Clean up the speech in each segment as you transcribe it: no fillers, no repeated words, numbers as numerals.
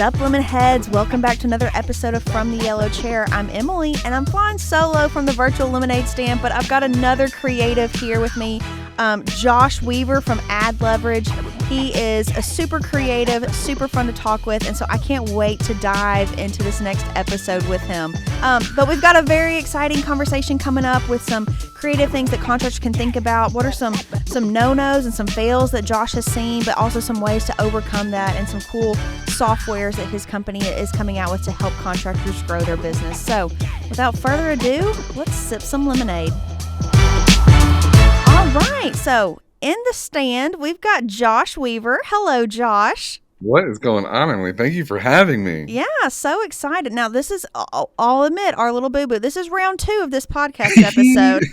up, lemon heads? Welcome back to another episode of From the Yellow Chair. I'm Emily, and I'm flying solo from the virtual lemonade stand, but I've got another creative here with me, Josh Weaver from Ad Leverage. He is a super creative, super fun to talk with, and so I can't wait to dive into this next episode with him. But we've got a very exciting conversation coming up with some creative things that contractors can think about. What are some no-nos and some fails that Josh has seen, but also some ways to overcome that, and some cool softwares that his company is coming out with to help contractors grow their business. So without further ado, let's sip some lemonade. All right, so in the stand, we've got Josh Weaver. Hello, Josh. What is going on, Emily? Thank you for having me. Yeah, so excited. Now, this is, I'll admit, our little boo-boo. This is round 2 of this podcast episode.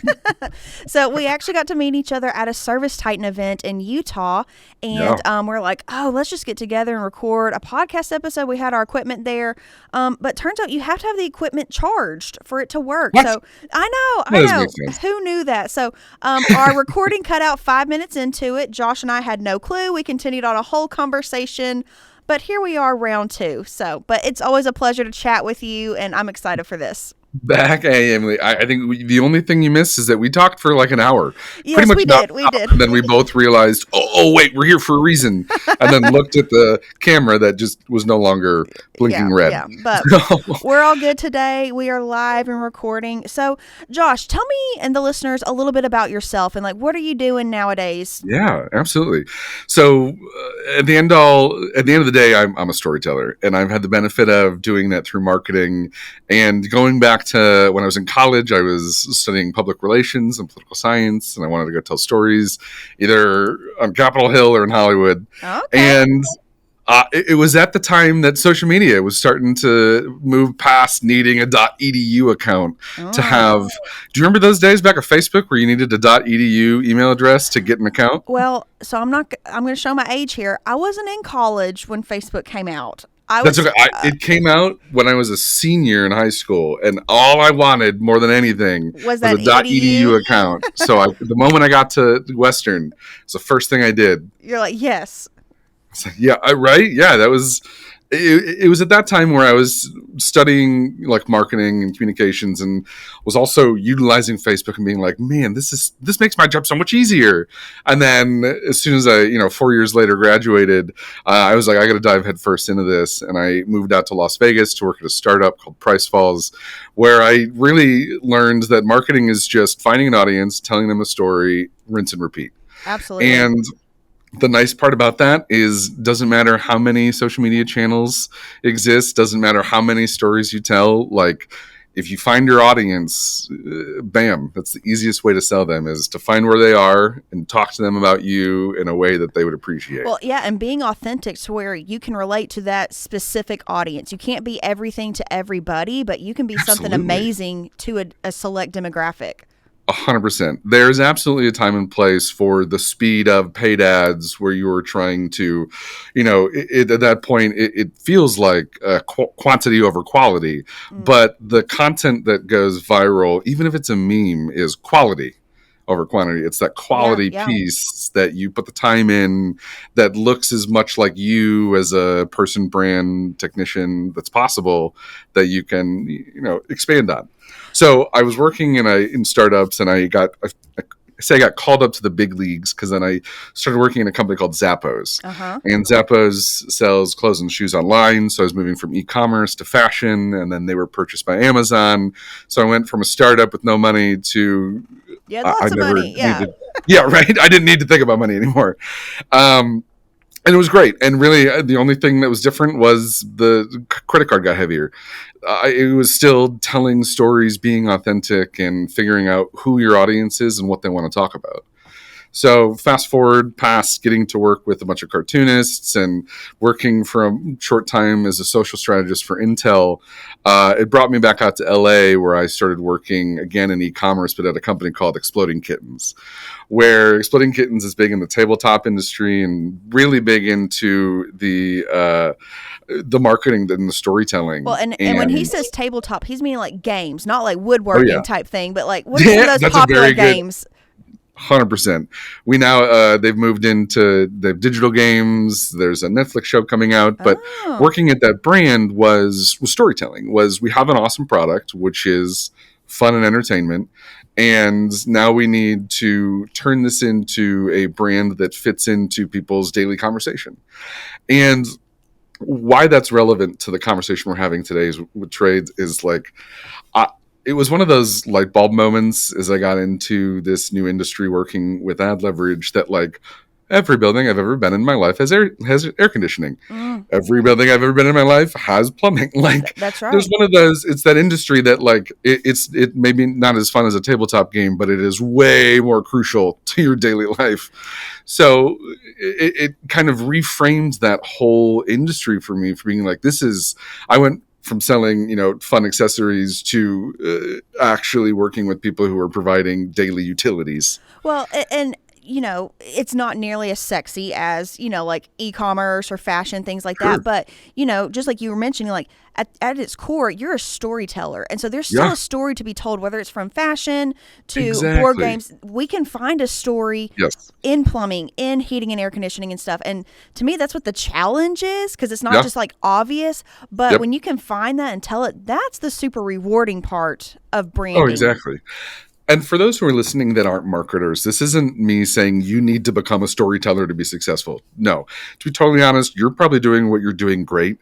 So we actually got to meet each other at a Service Titan event in Utah. And we're like, oh, let's just get together and record a podcast episode. We had our equipment there. But turns out you have to have the equipment charged for it to work. What? So I know. Who knew that? So our recording cut out 5 minutes into it. Josh and I had no clue. We continued on a whole conversation. But here we are, round 2. So, but it's always a pleasure to chat with you, and I'm excited for this. Hey, Emily. I think the only thing you missed is that we talked for like an hour. Yes, pretty much we did. And then we both realized, oh, wait, we're here for a reason. And then looked at the camera that just was no longer blinking red. Yeah, but we're all good today. We are live and recording. So, Josh, tell me and the listeners a little bit about yourself and like what are you doing nowadays? Yeah, absolutely. So at the end of the day, I'm a storyteller, and I've had the benefit of doing that through marketing. And going back to when I was in college, I was studying public relations and political science, and I wanted to go tell stories either on Capitol Hill or in Hollywood. Okay. And it was at the time that social media was starting to move past needing a .edu account to have. Do you remember those days back at Facebook where you needed a .edu email address to get an account? Well, so I'm going to show my age here. I wasn't in college when Facebook came out. That's okay. It came out when I was a senior in high school, and all I wanted more than anything was a .edu account. So the moment I got to Western, it was the first thing I did. You're like, yes. Yeah, right. Yeah, that was. It was at that time where I was studying like marketing and communications, and was also utilizing Facebook and being like, man, this makes my job so much easier. And then as soon as I, 4 years later graduated, I was like, I got to dive headfirst into this. And I moved out to Las Vegas to work at a startup called Price Falls, where I really learned that marketing is just finding an audience, telling them a story, rinse and repeat. Absolutely. And the nice part about that is doesn't matter how many social media channels exist, doesn't matter how many stories you tell. Like if you find your audience, bam, that's the easiest way to sell them is to find where they are and talk to them about you in a way that they would appreciate. Well, yeah, and being authentic to where you can relate to that specific audience. You can't be everything to everybody, but you can be something amazing to a select demographic. 100%. There's absolutely a time and place for the speed of paid ads where you're trying to, at that point, it feels like quantity over quality. But the content that goes viral, even if it's a meme, is quality over quantity. It's that quality piece that you put the time in that looks as much like you as a person, brand, technician that's possible that you can, expand on. So I was working in startups, and I got called up to the big leagues because then I started working in a company called Zappos. And Zappos sells clothes and shoes online. So I was moving from e-commerce to fashion, and then they were purchased by Amazon. So I went from a startup with no money to lots of money. Yeah, right. I didn't need to think about money anymore. And it was great. And really, the only thing that was different was the credit card got heavier. It was still telling stories, being authentic, and figuring out who your audience is and what they want to talk about. So fast forward past getting to work with a bunch of cartoonists and working for a short time as a social strategist for Intel, it brought me back out to LA, where I started working again in e-commerce, but at a company called Exploding Kittens, where Exploding Kittens is big in the tabletop industry and really big into the marketing and the storytelling. Well, and when he says tabletop, he's meaning like games, not like woodworking type thing, but like what are some of those popular games? 100%. We now they've moved into the digital games. There's a Netflix show coming out, but Oh, working at that brand was storytelling. Was we have an awesome product which is fun and entertainment, and now we need to turn this into a brand that fits into people's daily conversation. And why that's relevant to the conversation we're having today is with trades is like I, it was one of those light bulb moments as I got into this new industry working with ad leverage that like every building I've ever been in my life has air conditioning. mm, Every building I've ever been in my life has plumbing. Like that's there's right. one of those. It's that industry that like it maybe not as fun as a tabletop game, but it is way more crucial to your daily life. So it kind of reframed that whole industry for me for being like this is. I went from selling fun accessories to actually working with people who are providing daily utilities. Well, and it's not nearly as sexy as, like e-commerce or fashion, things like Sure. that. But, just like you were mentioning, like at its core, you're a storyteller. And so there's still Yeah, a story to be told, whether it's from fashion to board exactly. games. We can find a story Yes. in plumbing, in heating and air conditioning and stuff. And to me, that's what the challenge is, because it's not Yeah. just like obvious, but Yep. when you can find that and tell it, that's the super rewarding part of Oh, branding. exactly. And for those who are listening that aren't marketers, this isn't me saying you need to become a storyteller to be successful. No. To be totally honest, you're probably doing what you're doing great.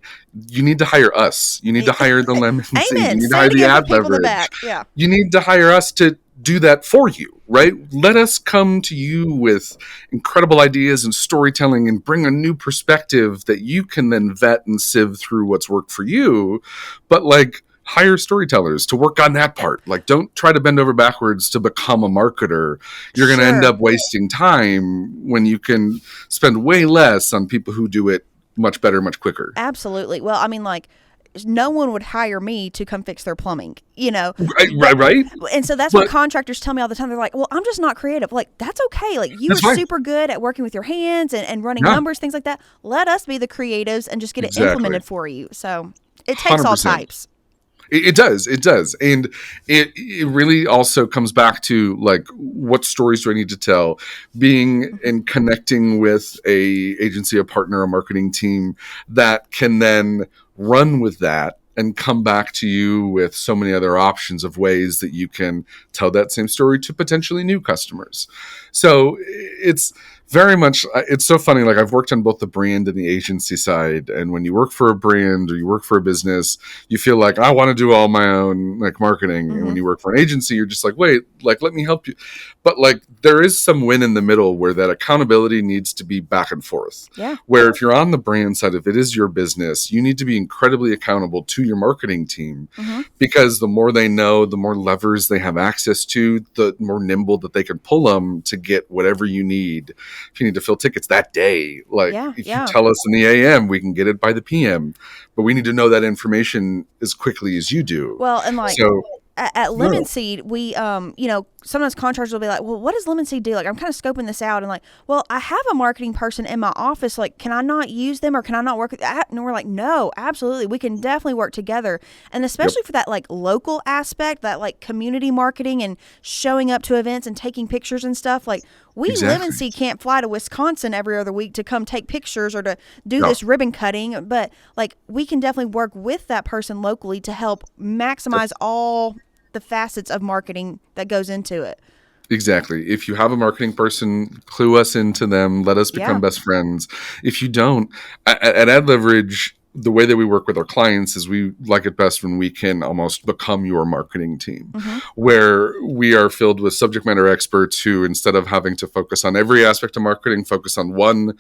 You need to hire us. You need to hire the Lemon Seed. You Amen. need to Say hire it the again for ad people in the leverage. back. Yeah. You need to hire us to do that for you, right? Let us come to you with incredible ideas and storytelling and bring a new perspective that you can then vet and sieve through what's worked for you. But like, hire storytellers to work on that part. Like, don't try to bend over backwards to become a marketer. You're going to end Sure. up wasting time when you can spend way less on people who do it much better, much quicker. Absolutely. Well, I mean, like, no one would hire me to come fix their plumbing, Right, But, right, right? and so that's what But contractors tell me all the time. They're like, well, I'm just not creative. Like, that's okay. Like, you are that's fine. super good at working with your hands and running Yeah, numbers, things like that. Let us be the creatives and just get it exactly. implemented for you. So it takes all 100%. types. It does. It does. And it really also comes back to like, what stories do I need to tell? Being Mhm. and connecting with a agency, a partner, a marketing team that can then run with that and come back to you with so many other options of ways that you can tell that same story to potentially new customers. So it's very much it's so funny. Like, I've worked on both the brand and the agency side, and when you work for a brand or you work for a business, you feel like I want to do all my own like marketing, and when Mhm. you work for an agency, you're just like, wait, like, let me help you. But like, there is some win in the middle where that accountability needs to be back and forth, Yeah. where if you're on the brand side, if it is your business, you need to be incredibly accountable to your marketing team, Hmm. because the more they know, the more levers they have access to, the more nimble that they can pull them to get whatever you need. If you need to fill tickets that day, like, Yeah. if you Yeah. tell us in the AM, we can get it by the PM, but we need to know that information as quickly as you do. Well, and like, So at Lemon no. Seed, we, sometimes contractors will be like, well, what does Lemon Seed do? Like, I'm kind of scoping this out and like, well, I have a marketing person in my office. Like, can I not use them or can I not work with that? And we're like, no, absolutely. We can definitely work together. And Yep. especially for that like local aspect, that like community marketing and showing up to events and taking pictures and stuff. Like, we Lemon Exactly. Seed can't fly to Wisconsin every other week to come take pictures or to do No. this ribbon cutting, but like we can definitely work with that person locally to help maximize all the facets of marketing that goes into it. Exactly. If you have a marketing person, clue us into them. Let us become Yeah. best friends. If you don't, at Ad Leverage, the way that we work with our clients is we like it best when we can almost become your marketing team, Hmm. where we are filled with subject matter experts who, instead of having to focus on every aspect of marketing, focus on one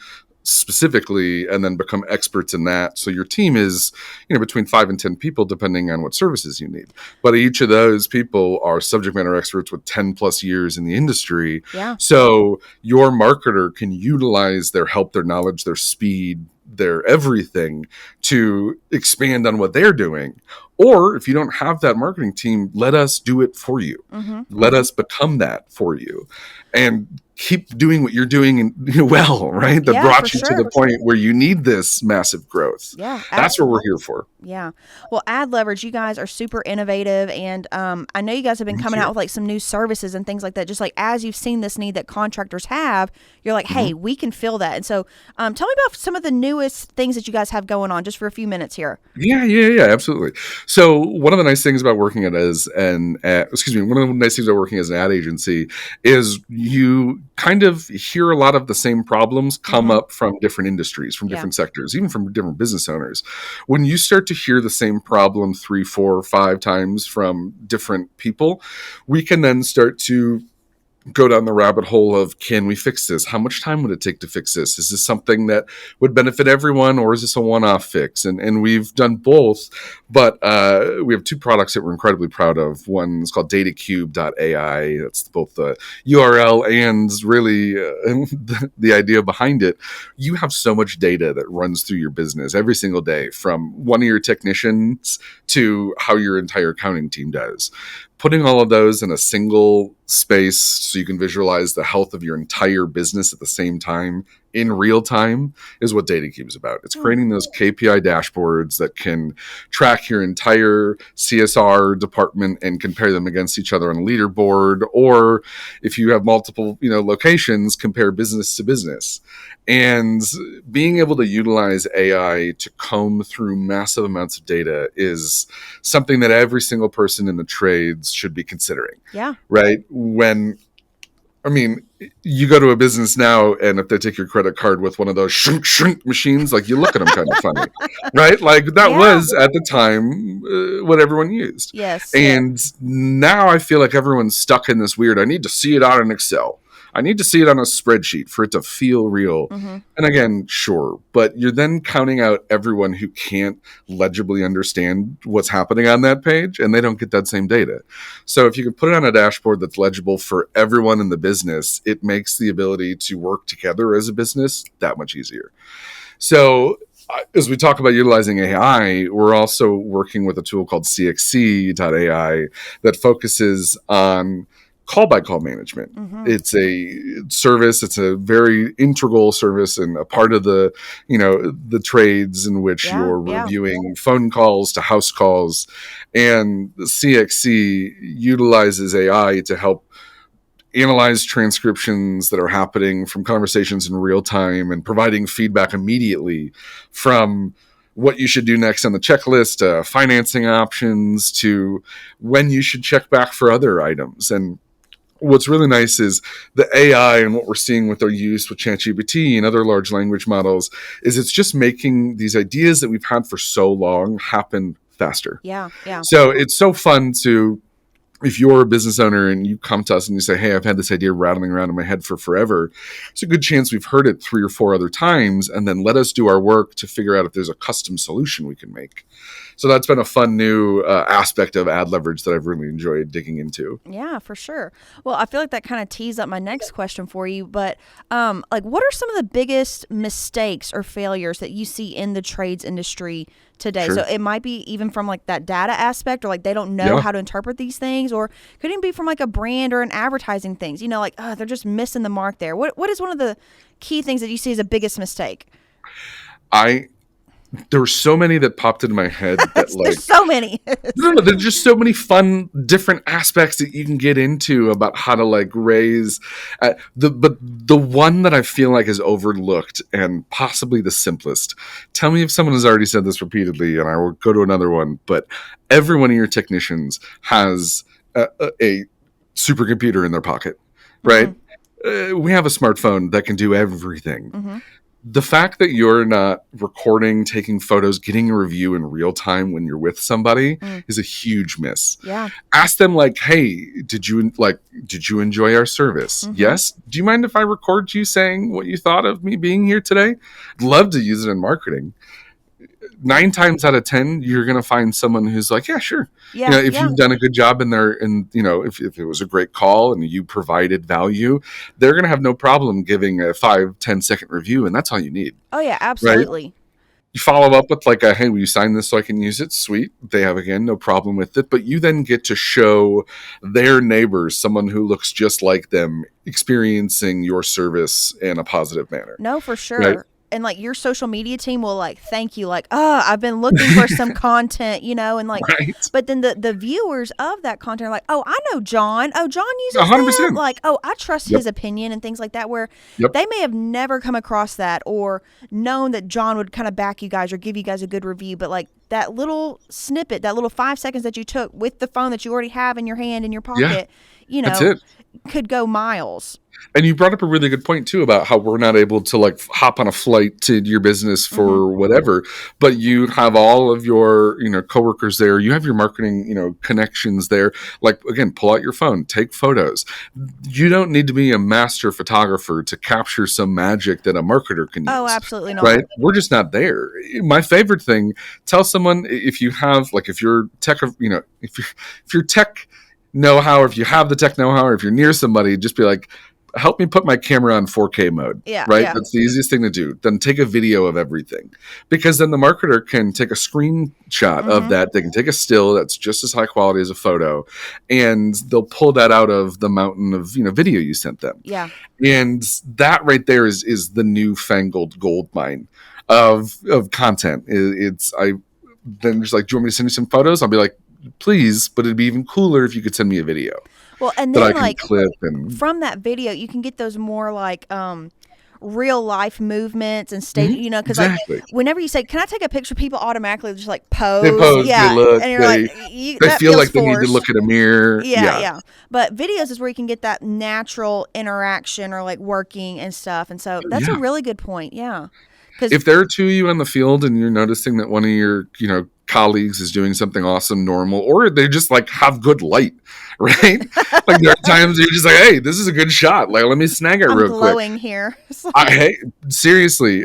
specifically and then become experts in that. So your team is, between 5 and 10 people, depending on what services you need. But each of those people are subject matter experts with 10 plus years in the industry. Yeah. So your marketer can utilize their help, their knowledge, their speed, their everything to expand on what they're doing, Or if you don't have that marketing team, let us do it for you. Let us become that for you, and keep doing what you're doing and well, right? That Yeah, for brought you to sure. the point where you need this massive growth. Yeah, That's what we're absolutely. here for. Yeah. Well, Ad Leverage, you guys are super innovative. And I know you guys have been Thank coming you. out with like some new services and things like that. Just like as you've seen this need that contractors have, you're like, Mhm. hey, we can fill that. And so tell me about some of the newest things that you guys have going on just for a few minutes here. Yeah, absolutely. So one of the nice things about working one of the nice things about working as an ad agency is you kind of hear a lot of the same problems come Mm-hmm. up from different industries, from Yeah. different sectors, even from different business owners. When you start to hear the same problem 3, 4, 5 times from different people, we can then start to go down the rabbit hole of, can we fix this? How much time would it take to fix this? Is this something that would benefit everyone, or is this a one-off fix? And we've done both, but we have 2 products that we're incredibly proud of. One is called datacube.ai. That's both the URL and really the idea behind it. You have so much data that runs through your business every single day, from one of your technicians to how your entire accounting team does. Putting all of those in a single space so you can visualize the health of your entire business at the same time in real time is what DataCube is about. It's Hmm. creating those KPI dashboards that can track your entire CSR department and compare them against each other on a leaderboard, or if you have multiple, locations, compare business to business. And being able to utilize AI to comb through massive amounts of data is something that every single person in the trades should be considering, Yeah. right? I mean, you go to a business now, and if they take your credit card with one of those shrink machines, like, you look at them kind of funny, right? Like, that Yeah. was at the time what everyone used. Yes. And now I feel like everyone's stuck in this weird, I need to see it out in Excel. I need to see it on a spreadsheet for it to feel real. Mm-hmm. And again, sure, but you're then counting out everyone who can't legibly understand what's happening on that page, and they don't get that same data. So if you can put it on a dashboard that's legible for everyone in the business, it makes the ability to work together as a business that much easier. So as we talk about utilizing AI, we're also working with a tool called CXC.ai that focuses on call by call management. Mm-hmm. It's a service, it's a very integral service and a part of the trades in which Yeah. you're Yeah. reviewing phone calls to house calls. And the CXC utilizes AI to help analyze transcriptions that are happening from conversations in real time and providing feedback immediately, from what you should do next on the checklist, financing options, to when you should check back for other items. And what's really nice is the AI, and what we're seeing with our use with ChatGPT and other large language models is it's just making these ideas that we've had for so long happen faster. Yeah. Yeah. So it's so fun to, if you're a business owner and you come to us and you say, hey, I've had this idea rattling around in my head for forever, it's a good chance we've heard it 3 or 4 other times, and then let us do our work to figure out if there's a custom solution we can make. So that's been a fun new aspect of ad leverage that I've really enjoyed digging into. Yeah, for sure. Well, I feel like that kind of tees up my next question for you. But like, what are some of the biggest mistakes or failures that you see in the trades industry today? Sure. So it might be even from like that data aspect, or like they don't know Yeah. how to interpret these things, or could even be from like a brand or an advertising things. Like they're just missing the mark there. What is one of the key things that you see as the biggest mistake? There were so many that popped into my head that, like, There's so many. no, there's just so many fun different aspects that you can get into about how to, like, raise but the one that I feel like is overlooked and possibly the simplest. Tell me if someone has already said this repeatedly, and I will go to another one. But every one of your technicians has a supercomputer in their pocket, right? We have a smartphone that can do everything. Mm-hmm. The fact that you're not recording, taking photos, getting a review in real time when you're with somebody is a huge miss. Yeah. Ask them, like, hey, did you enjoy our service? Mm-hmm. Yes. Do you mind if I record you saying what you thought of me being here today? I'd love to use it in marketing. 9 times out of 10, you're going to find someone who's like, yeah, sure. Yeah. If Yeah. you've done a good job in there, and if it was a great call and you provided value, they're going to have no problem giving a 5-10 second review. And that's all you need. Oh yeah, Right. absolutely. You follow up with like a, hey, will you sign this so I can use it? Sweet. They have, again, no problem with it. But you then get to show their neighbors, someone who looks just like them, experiencing your service in a positive manner. No, for Right? sure. And like your social media team will like thank you, like, oh, I've been looking for some content, and like, Right? but then the viewers of that content are like, oh, I know John. Oh, John uses that. 100%. Like, oh, I trust Yep. his opinion and things like that. Where Yep. they may have never come across that or known that John would kind of back you guys or give you guys a good review, but like that little snippet, that little 5 seconds that you took with the phone that you already have in your hand in your Yeah. pocket, That's it. could go miles. And you brought up a really good point too about how we're not able to like hop on a flight to your business for whatever, but you have all of your, coworkers there. You have your marketing, connections there. Like, again, pull out your phone, take photos. You don't need to be a master photographer to capture some magic that a marketer can use. Oh, absolutely not. Right? We're just not there. My favorite thing, tell someone if you have, like, if you're tech, if you're tech know-how, or if you have the tech know-how, or if you're near somebody, just be like, help me put my camera on 4K mode. Yeah, right? yeah. That's the easiest thing to do. Then take a video of everything, because then the marketer can take a screenshot of that. They can take a still that's just as high quality as a photo, and they'll pull that out of the mountain of video you sent them. Yeah. And that right there is the newfangled gold mine of content. It's then just like, do you want me to send you some photos? I'll be like, please, but it'd be even cooler if you could send me a video. Well, and that I then can like clip and from that video, you can get those more like real life movements and stage, because exactly. like whenever you say, "Can I take a picture?" people automatically just like pose. They pose, yeah, they look, and you're they like, they that feel feels like they forced. need to look at a mirror. Yeah. But videos is where you can get that natural interaction or like working and stuff, and so that's a really good point. Yeah, because If there are two of you on the field and you're noticing that one of your colleagues is doing something awesome, normal, or they just like have good light, right? Like there are times you're just like, hey, this is a good shot. Like, let me snag it I'm real glowing quick. here. Hey, seriously,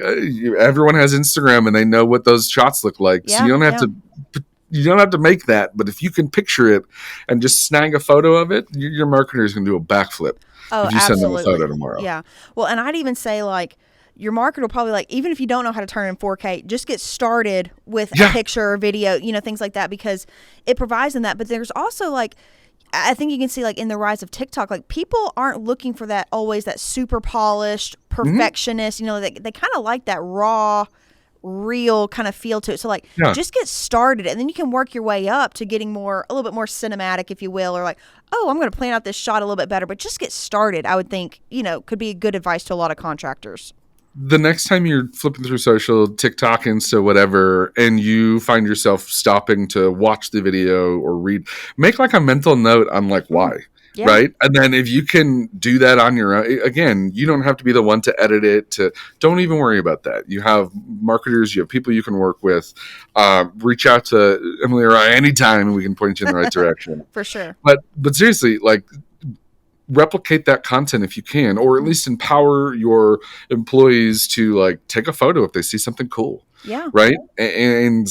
everyone has Instagram and they know what those shots look like, so you don't have to. You don't have to make that, but if you can picture it and just snag a photo of it, your marketer is going to do a backflip if you send them a photo tomorrow. Yeah. Well, and I'd even say like your marketer will probably like, even if you don't know how to turn in 4K, just get started with a picture or video, things like that, because it provides them that. But there's also like, I think you can see like in the rise of TikTok, like people aren't looking for that always that super polished perfectionist, they kind of like that raw, real kind of feel to it. So like just get started and then you can work your way up to getting a little bit more cinematic, if you will, or like, oh, I'm going to plan out this shot a little bit better, but just get started. I would think, could be good advice to a lot of contractors. The next time you're flipping through social, TikTok, Insta, whatever, and you find yourself stopping to watch the video or read, make like a mental note on like why. Yeah. Right. And then if you can do that on your own, again, you don't have to be the one to edit it. Don't even worry about that. You have marketers, you have people you can work with. Reach out to Emily or I anytime and we can point you in the right direction. For sure. But seriously, like, replicate that content if you can, or at least empower your employees to like take a photo if they see something cool. Yeah. Right. And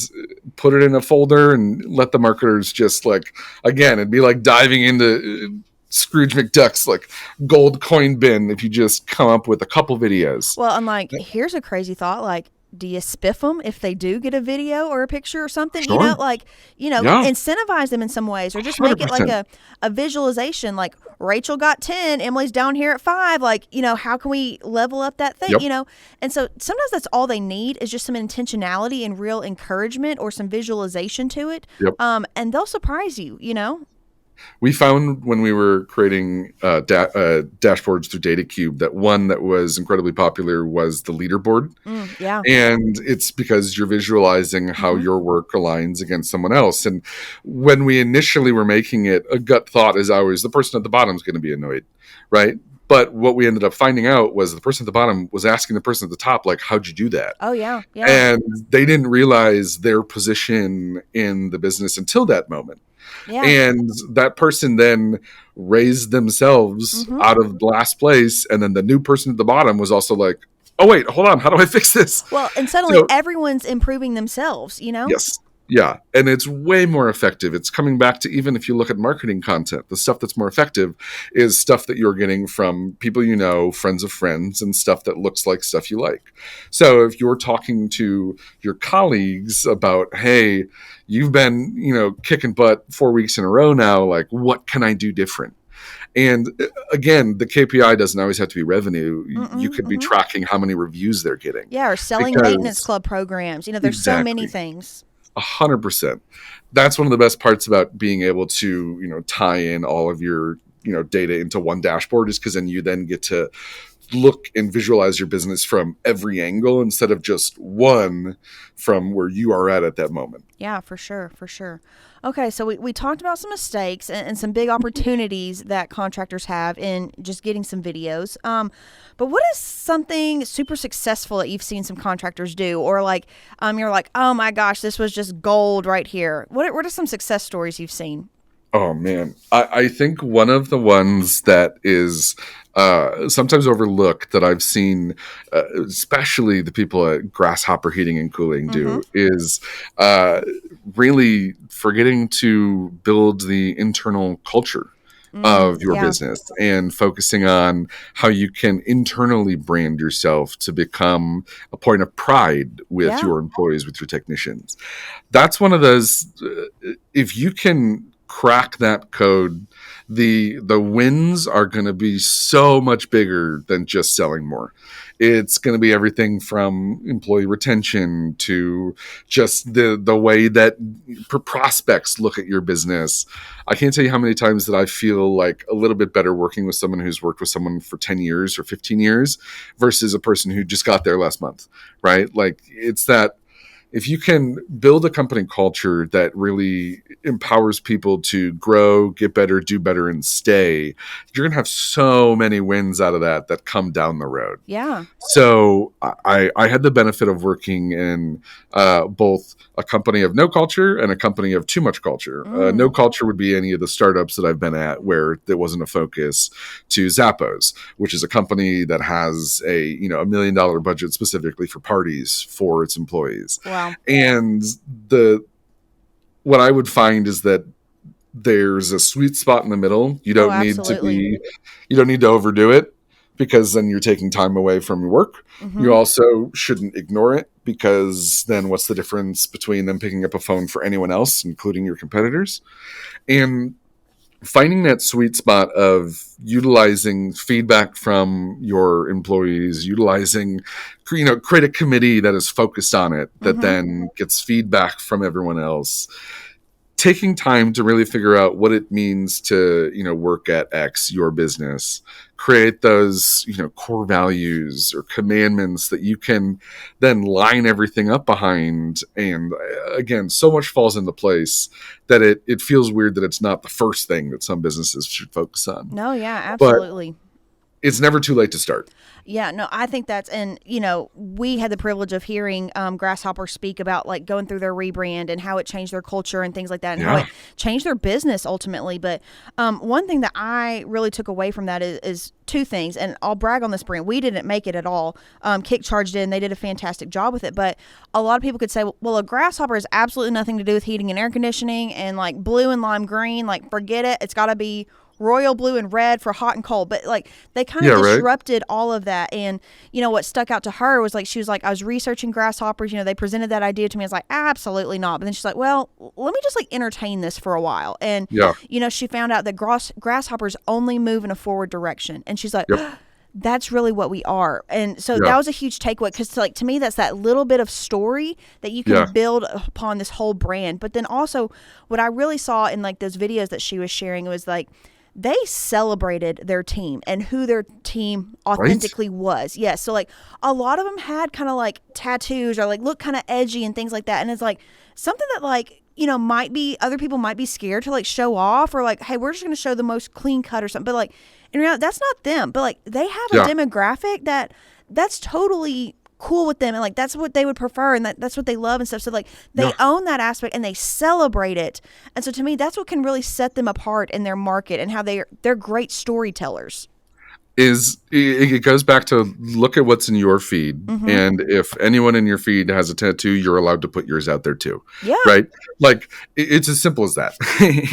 put it in a folder and let the marketers just like, again, it'd be like diving into Scrooge McDuck's like gold coin bin if you just come up with a couple videos. Well, I'm like, here's a crazy thought. Like, do you spiff them if they do get a video or a picture or something? Sure. Incentivize them in some ways, or just make 100%. It like a visualization. Like, Rachel got 10, Emily's down here at 5. Like, how can we level up that thing? Yep. And so sometimes that's all they need is just some intentionality and real encouragement or some visualization to it. Yep. And they'll surprise you. We found when we were creating dashboards through DataCube that one that was incredibly popular was the leaderboard. Yeah. And it's because you're visualizing how your work aligns against someone else. And when we initially were making it, a gut thought is always the person at the bottom is going to be annoyed, right? But what we ended up finding out was the person at the bottom was asking the person at the top, like, how'd you do that? Oh, yeah. Yeah. And they didn't realize their position in the business until that moment. Yeah. And that person then raised themselves out of last place. And then the new person at the bottom was also like, oh, wait, hold on. How do I fix this? Well, and suddenly everyone's improving themselves, Yes. Yeah, and it's way more effective. It's coming back to, even if you look at marketing content, the stuff that's more effective is stuff that you're getting from people you know, friends of friends, and stuff that looks like stuff you like. So if you're talking to your colleagues about, hey, you've been, kicking butt 4 weeks in a row now, like, what can I do different? And again, the KPI doesn't always have to be revenue. You could be tracking how many reviews they're getting. Yeah, or selling maintenance Because club programs. There's so many exactly. things. 100%. That's one of the best parts about being able to, tie in all of your, data into one dashboard, is because then get to look and visualize your business from every angle instead of just one from where you are at that moment. Yeah, for sure, for sure. Okay, so we talked about some mistakes and some big opportunities that contractors have in just getting some videos. But what is something super successful that you've seen some contractors do, or like you're like, oh my gosh, this was just gold right here? What are some success stories you've seen? Oh man, I think one of the ones that is sometimes overlooked that I've seen, especially the people at Grasshopper Heating and Cooling do, is really forgetting to build the internal culture of your Yeah. business and focusing on how you can internally brand yourself to become a point of pride with Yeah. your employees, with your technicians. That's one of those, if you can crack that code, the wins are going to be so much bigger than just selling more. It's going to be everything from employee retention to just the way that prospects look at your business. I can't tell you how many times that I feel like a little bit better working with someone who's worked with someone for 10 years or 15 years versus a person who just got there last month, right? Like, it's that if you can build a company culture that really empowers people to grow, get better, do better, and stay, you're going to have so many wins out of that come down the road. Yeah. So I had the benefit of working in both a company of no culture and a company of too much culture. No culture would be any of the startups that I've been at where there wasn't a focus, to Zappos, which is a company that has a $1 million budget specifically for parties for its employees. Wow. And what I would find is that there's a sweet spot in the middle. You don't need to overdo it, because then you're taking time away from your work. You also shouldn't ignore it, because then what's the difference between them picking up a phone for anyone else, including your competitors? And finding that sweet spot of utilizing feedback from your employees, utilizing, create a committee that is focused on it, that then gets feedback from everyone else. Taking time to really figure out what it means to, work at X, your business, create those, core values or commandments that you can then line everything up behind. And again, so much falls into place that it feels weird that it's not the first thing that some businesses should focus on. No, yeah, absolutely. But it's never too late to start. Yeah, no, I think and we had the privilege of hearing Grasshopper speak about like going through their rebrand and how it changed their culture and things like that, and how it changed their business ultimately. But one thing that I really took away from that is two things, and I'll brag on this brand. We didn't make it at all. Kick charged in. They did a fantastic job with it. But a lot of people could say, well, a Grasshopper has absolutely nothing to do with heating and air conditioning, and like blue and lime green, like forget it. It's got to be royal blue and red for hot and cold. But like they kind of disrupted all of that. And what stuck out to her was like, she was like, I was researching Grasshoppers, they presented that idea to me. I was like, absolutely not. But then she's like, well, let me just like entertain this for a while. And she found out that Grasshoppers only move in a forward direction. And she's like, that's really what we are. And so that was a huge takeaway, because to me, that's that little bit of story that you can build upon this whole brand. But then also what I really saw in like those videos that she was sharing was like, they celebrated their team and who their team authentically was. Yeah. So like a lot of them had kind of like tattoos or like look kind of edgy and things like that. And it's like something that like, might be, other people might be scared to like show off, or like, hey, we're just going to show the most clean cut or something. But like in reality, that's not them. But like they have a demographic that's totally cool with them, and like that's what they would prefer, and that's what they love and stuff. So like they own that aspect and they celebrate it. And so to me, that's what can really set them apart in their market, and how they're great storytellers. is it goes back to look at what's in your feed, Mm-hmm. and if anyone in your feed has a tattoo, you're allowed to put yours out there too, Yeah. right? Like it's as simple as that.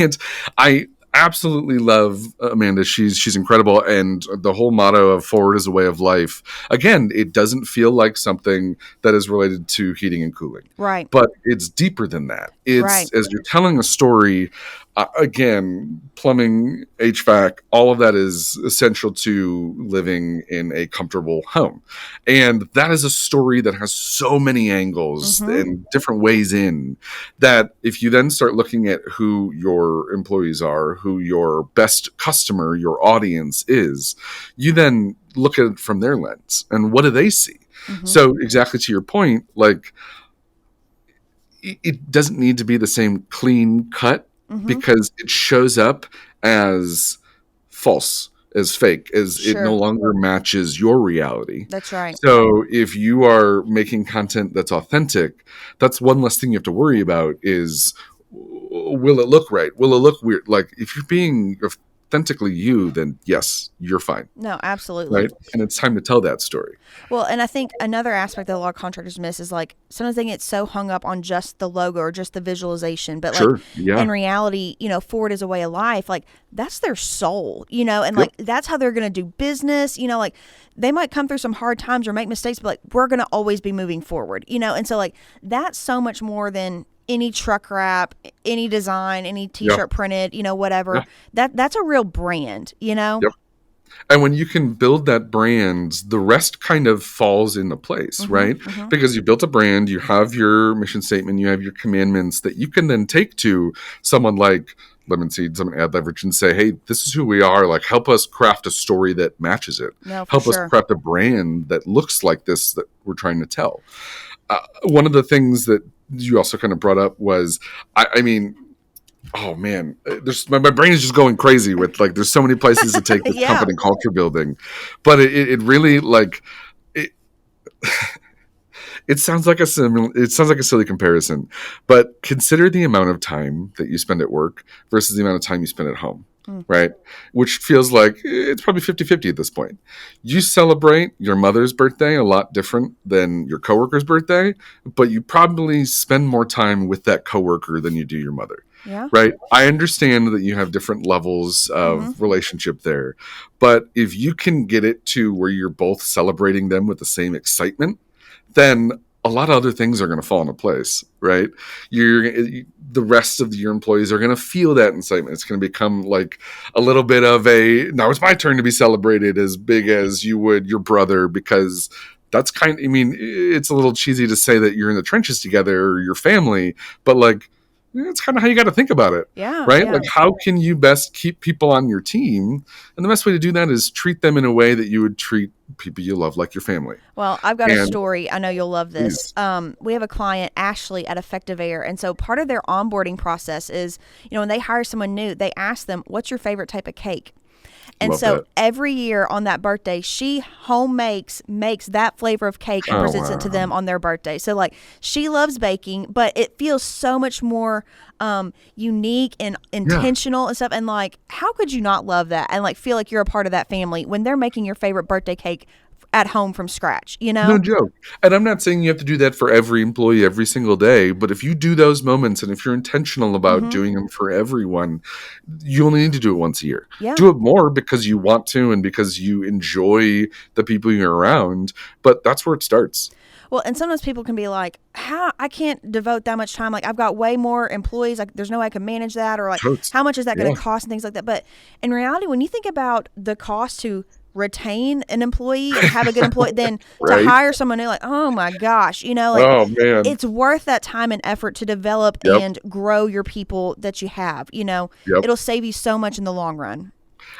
And I absolutely love Amanda. She's incredible, and the whole motto of "forward is a way of life." Again, it doesn't feel like something that is related to heating and cooling, Right. but it's deeper than that. Right. It's as you're telling a story. Again, plumbing, HVAC, all of that is essential to living in a comfortable home. And that is a story that has so many angles Mm-hmm. and different ways in, that if you then start looking at who your employees are, who your best customer, your audience is, you then look at it from their lens and what do they see? Mm-hmm. So, exactly to your point, like, it doesn't need to be the same clean cut, Mm-hmm. because it shows up as false, as fake, as it no Sure. longer matches your reality. That's right. So if you are making content that's authentic, that's one less thing you have to worry about is, will it look right? Will it look weird? Like, if you're being authentically you, then yes, you're fine. No, absolutely. Right. And it's time to tell that story. Well, and I think another aspect that a lot of contractors miss is like sometimes they get so hung up on just the logo or just the visualization. But like Sure. Yeah. in reality, forward is a way of life. Like that's their soul, and Yep. like that's how they're going to do business. Like they might come through some hard times or make mistakes, but like we're going to always be moving forward, and so like that's so much more than any truck wrap, any design, any Yeah. t-shirt printed, whatever. Yeah. That's a real brand. Yep. And when you can build that brand, the rest kind of falls into place, Mm-hmm, right? mm-hmm. Because you built a brand, you have your mission statement, you have your commandments that you can then take to someone like Lemon Seed, someone Ad Leverage, and say, hey, this is who we are. Like, help us craft a story that matches it. No, for Help us sure. craft a brand that looks like this that we're trying to tell. One of the things that you also kind of brought up was, I mean, oh man, there's my brain is just going crazy with, like, there's so many places to take this Yeah. company culture building, but it really, like, it it sounds like a silly comparison, but consider the amount of time that you spend at work versus the amount of time you spend at home. Right? Which feels like it's probably 50-50 at this point. You celebrate your mother's birthday a lot different than your coworker's birthday, but you probably spend more time with that coworker than you do your mother. Yeah. Right? I understand that you have different levels of relationship there, but if you can get it to where you're both celebrating them with the same excitement, then a lot of other things are going to fall into place, right? The rest of your employees are going to feel that excitement. It's going to become like a little bit of now it's my turn to be celebrated as big as you would your brother, because that's it's a little cheesy to say that you're in the trenches together or your family, but like, it's kind of how you got to think about it. Yeah. Right? Yeah. Like, how can you best keep people on your team? And the best way to do that is treat them in a way that you would treat people you love, like your family. Well, I've got a And- story. I know you'll love this. We have a client, Ashley, at Effective Air. And so part of their onboarding process is, when they hire someone new, they ask them, what's your favorite type of cake? And Love so that. every year on that birthday, she makes that flavor of cake and Oh, presents it to them on their birthday. So like she loves baking, but it feels so much more unique and intentional and stuff. And like, how could you not love that and like feel like you're a part of that family when they're making your favorite birthday cake at home from scratch, No joke. And I'm not saying you have to do that for every employee every single day, but if you do those moments and if you're intentional about doing them for everyone, you only need to do it once a year. Yeah. Do it more because you want to and because you enjoy the people you're around, but that's where it starts. Well, and sometimes people can be like, how I can't devote that much time. Like I've got way more employees. Like there's no way I can manage that, or like Totes. how much is that going to Yeah. cost and things like that. But in reality, when you think about the cost to retain an employee and have a good employee, then Right. to hire someone new, like, oh my gosh, like Oh man. it's worth that time and effort to develop Yep. and grow your people that you have. Yep. It'll save you so much in the long run.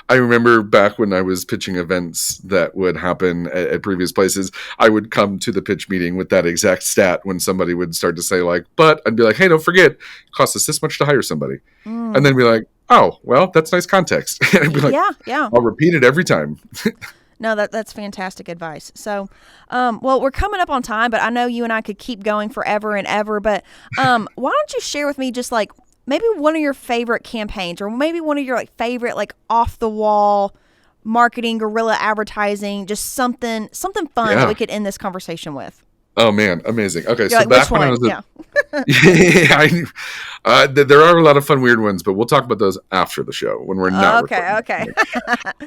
I remember back when I was pitching events that would happen at previous places, I would come to the pitch meeting with that exact stat when somebody would start to say like, but I'd be like, hey, don't forget, it costs us this much to hire somebody. And then be like, oh, well, that's nice context. And I'd be like, Yeah. I'll repeat it every time. No, that's fantastic advice. So, well, we're coming up on time, but I know you and I could keep going forever and ever. But why don't you share with me just like maybe one of your favorite campaigns, or maybe one of your like favorite like off the wall marketing, guerrilla advertising, just something fun that we could end this conversation with. Oh man, amazing. Okay, You're so like, back which when I one? was Yeah. there are a lot of fun weird ones, but we'll talk about those after the show when we're not recording. Okay.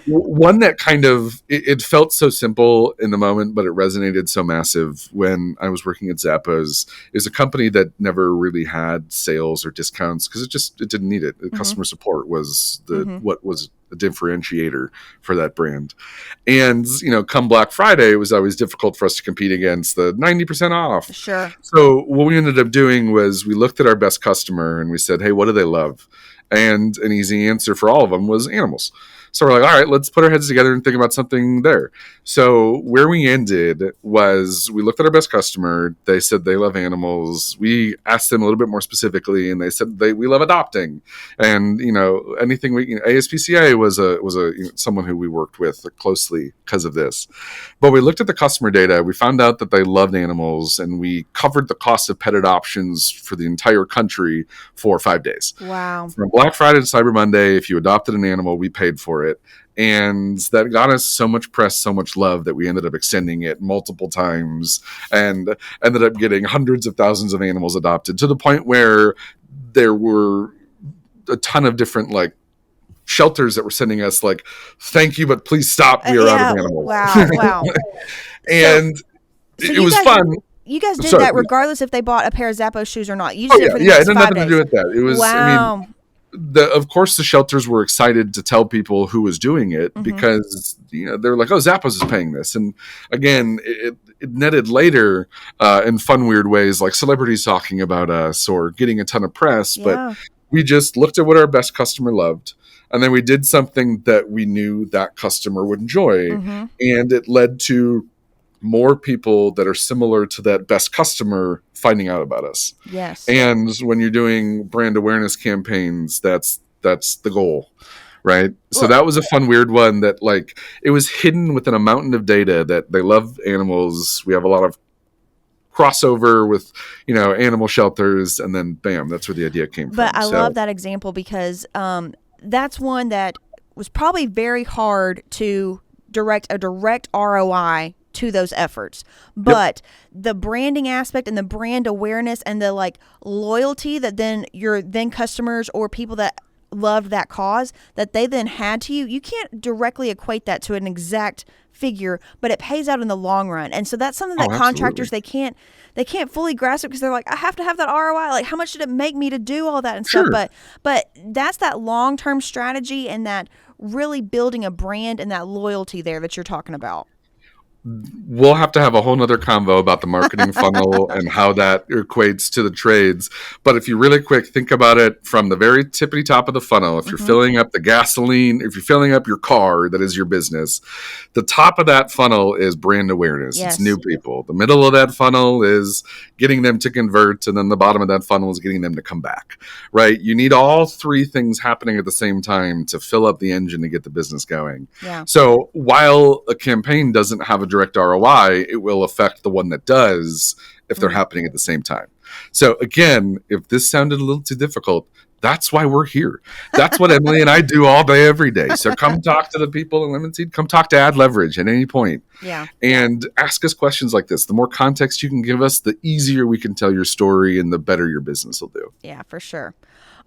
One that kind of it felt so simple in the moment, but it resonated so massive when I was working at Zappos, is a company that never really had sales or discounts because it didn't need it. Customer support was what was a differentiator for that brand. And, come Black Friday, it was always difficult for us to compete against the 90% off. Sure. So what we ended up doing was we looked at our best customer and we said, hey, what do they love? And an easy answer for all of them was animals. So we're like, all right, let's put our heads together and think about something there. So where we ended was we looked at our best customer. They said they love animals. We asked them a little bit more specifically, and they said we love adopting. And anything ASPCA was someone who we worked with closely because of this. But we looked at the customer data. We found out that they loved animals, and we covered the cost of pet adoptions for the entire country for 5 days. Wow. From Black Friday to Cyber Monday, if you adopted an animal, we paid for it. And that got us so much press, so much love that we ended up extending it multiple times and ended up getting hundreds of thousands of animals adopted to the point where there were a ton of different shelters that were sending us thank you, but please stop. We are out of animals. Wow. And it was fun. You guys did that regardless if they bought a pair of Zappos shoes or not. You did it for the it next had 5 nothing days. to do with that. It was, wow. Of course, the shelters were excited to tell people who was doing it because they're like, "Oh, Zappos is paying this." And again, it netted later in fun, weird ways, like celebrities talking about us or getting a ton of press. Yeah. But we just looked at what our best customer loved, and then we did something that we knew that customer would enjoy, and it led to more people that are similar to that best customer finding out about us. Yes. And when you're doing brand awareness campaigns, that's the goal, right? So that was a fun, weird one that it was hidden within a mountain of data that they love animals. We have a lot of crossover with, animal shelters, and then bam, that's where the idea came from. But I love that example because that's one that was probably very hard to direct a direct ROI to those efforts. But the branding aspect and the brand awareness and the loyalty that then your customers or people that loved that cause that they then had to you can't directly equate that to an exact figure, but it pays out in the long run. And so that's something that contractors, they can't fully grasp it because they're like, I have to have that ROI. How much did it make me to do all that and stuff? But that's that long-term strategy and that really building a brand and that loyalty there that you're talking about. We'll have to have a whole nother convo about the marketing funnel and how that equates to the trades. But if you really quick think about it from the very tippity top of the funnel, if you're filling up the gasoline, if you're filling up your car, that is your business, the top of that funnel is brand awareness. Yes. It's new people. The middle of that funnel is getting them to convert. And then the bottom of that funnel is getting them to come back, right? You need all three things happening at the same time to fill up the engine to get the business going. Yeah. So while a campaign doesn't have a direct ROI, it will affect the one that does if they're happening at the same time. So again, if this sounded a little too difficult, that's why we're here. That's what Emily and I do all day, every day. So come talk to the people in Lemon Seed. Come talk to Ad Leverage at any point. Yeah. And ask us questions like this. The more context you can give us, the easier we can tell your story and the better your business will do. Yeah, for sure.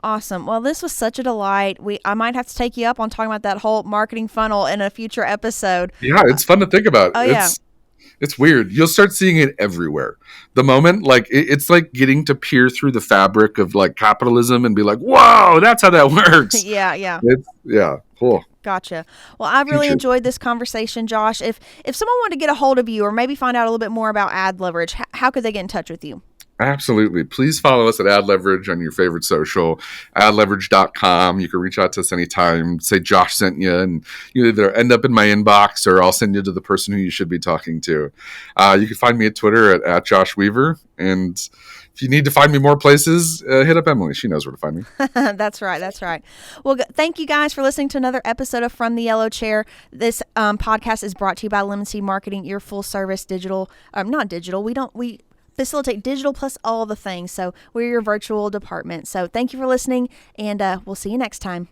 Awesome. Well, this was such a delight. I might have to take you up on talking about that whole marketing funnel in a future episode. Yeah, it's fun to think about. It's weird. You'll start seeing it everywhere. The moment, it's like getting to peer through the fabric of capitalism and be like, whoa, that's how that works. Yeah. Cool. Gotcha. Well, I've really enjoyed this conversation, Josh. If someone wanted to get a hold of you or maybe find out a little bit more about Ad Leverage, how could they get in touch with you? Absolutely. Please follow us at Ad Leverage on your favorite social, adleverage.com. You can reach out to us anytime, say Josh sent you, and you either end up in my inbox or I'll send you to the person who you should be talking to. You can find me at Twitter at Josh Weaver. And if you need to find me more places, hit up Emily. She knows where to find me. That's right. Well, thank you guys for listening to another episode of From the Yellow Chair. This podcast is brought to you by Lemon Seed Marketing, your full service digital, not digital. We facilitate digital plus all the things. So we're your virtual department. So thank you for listening, and we'll see you next time.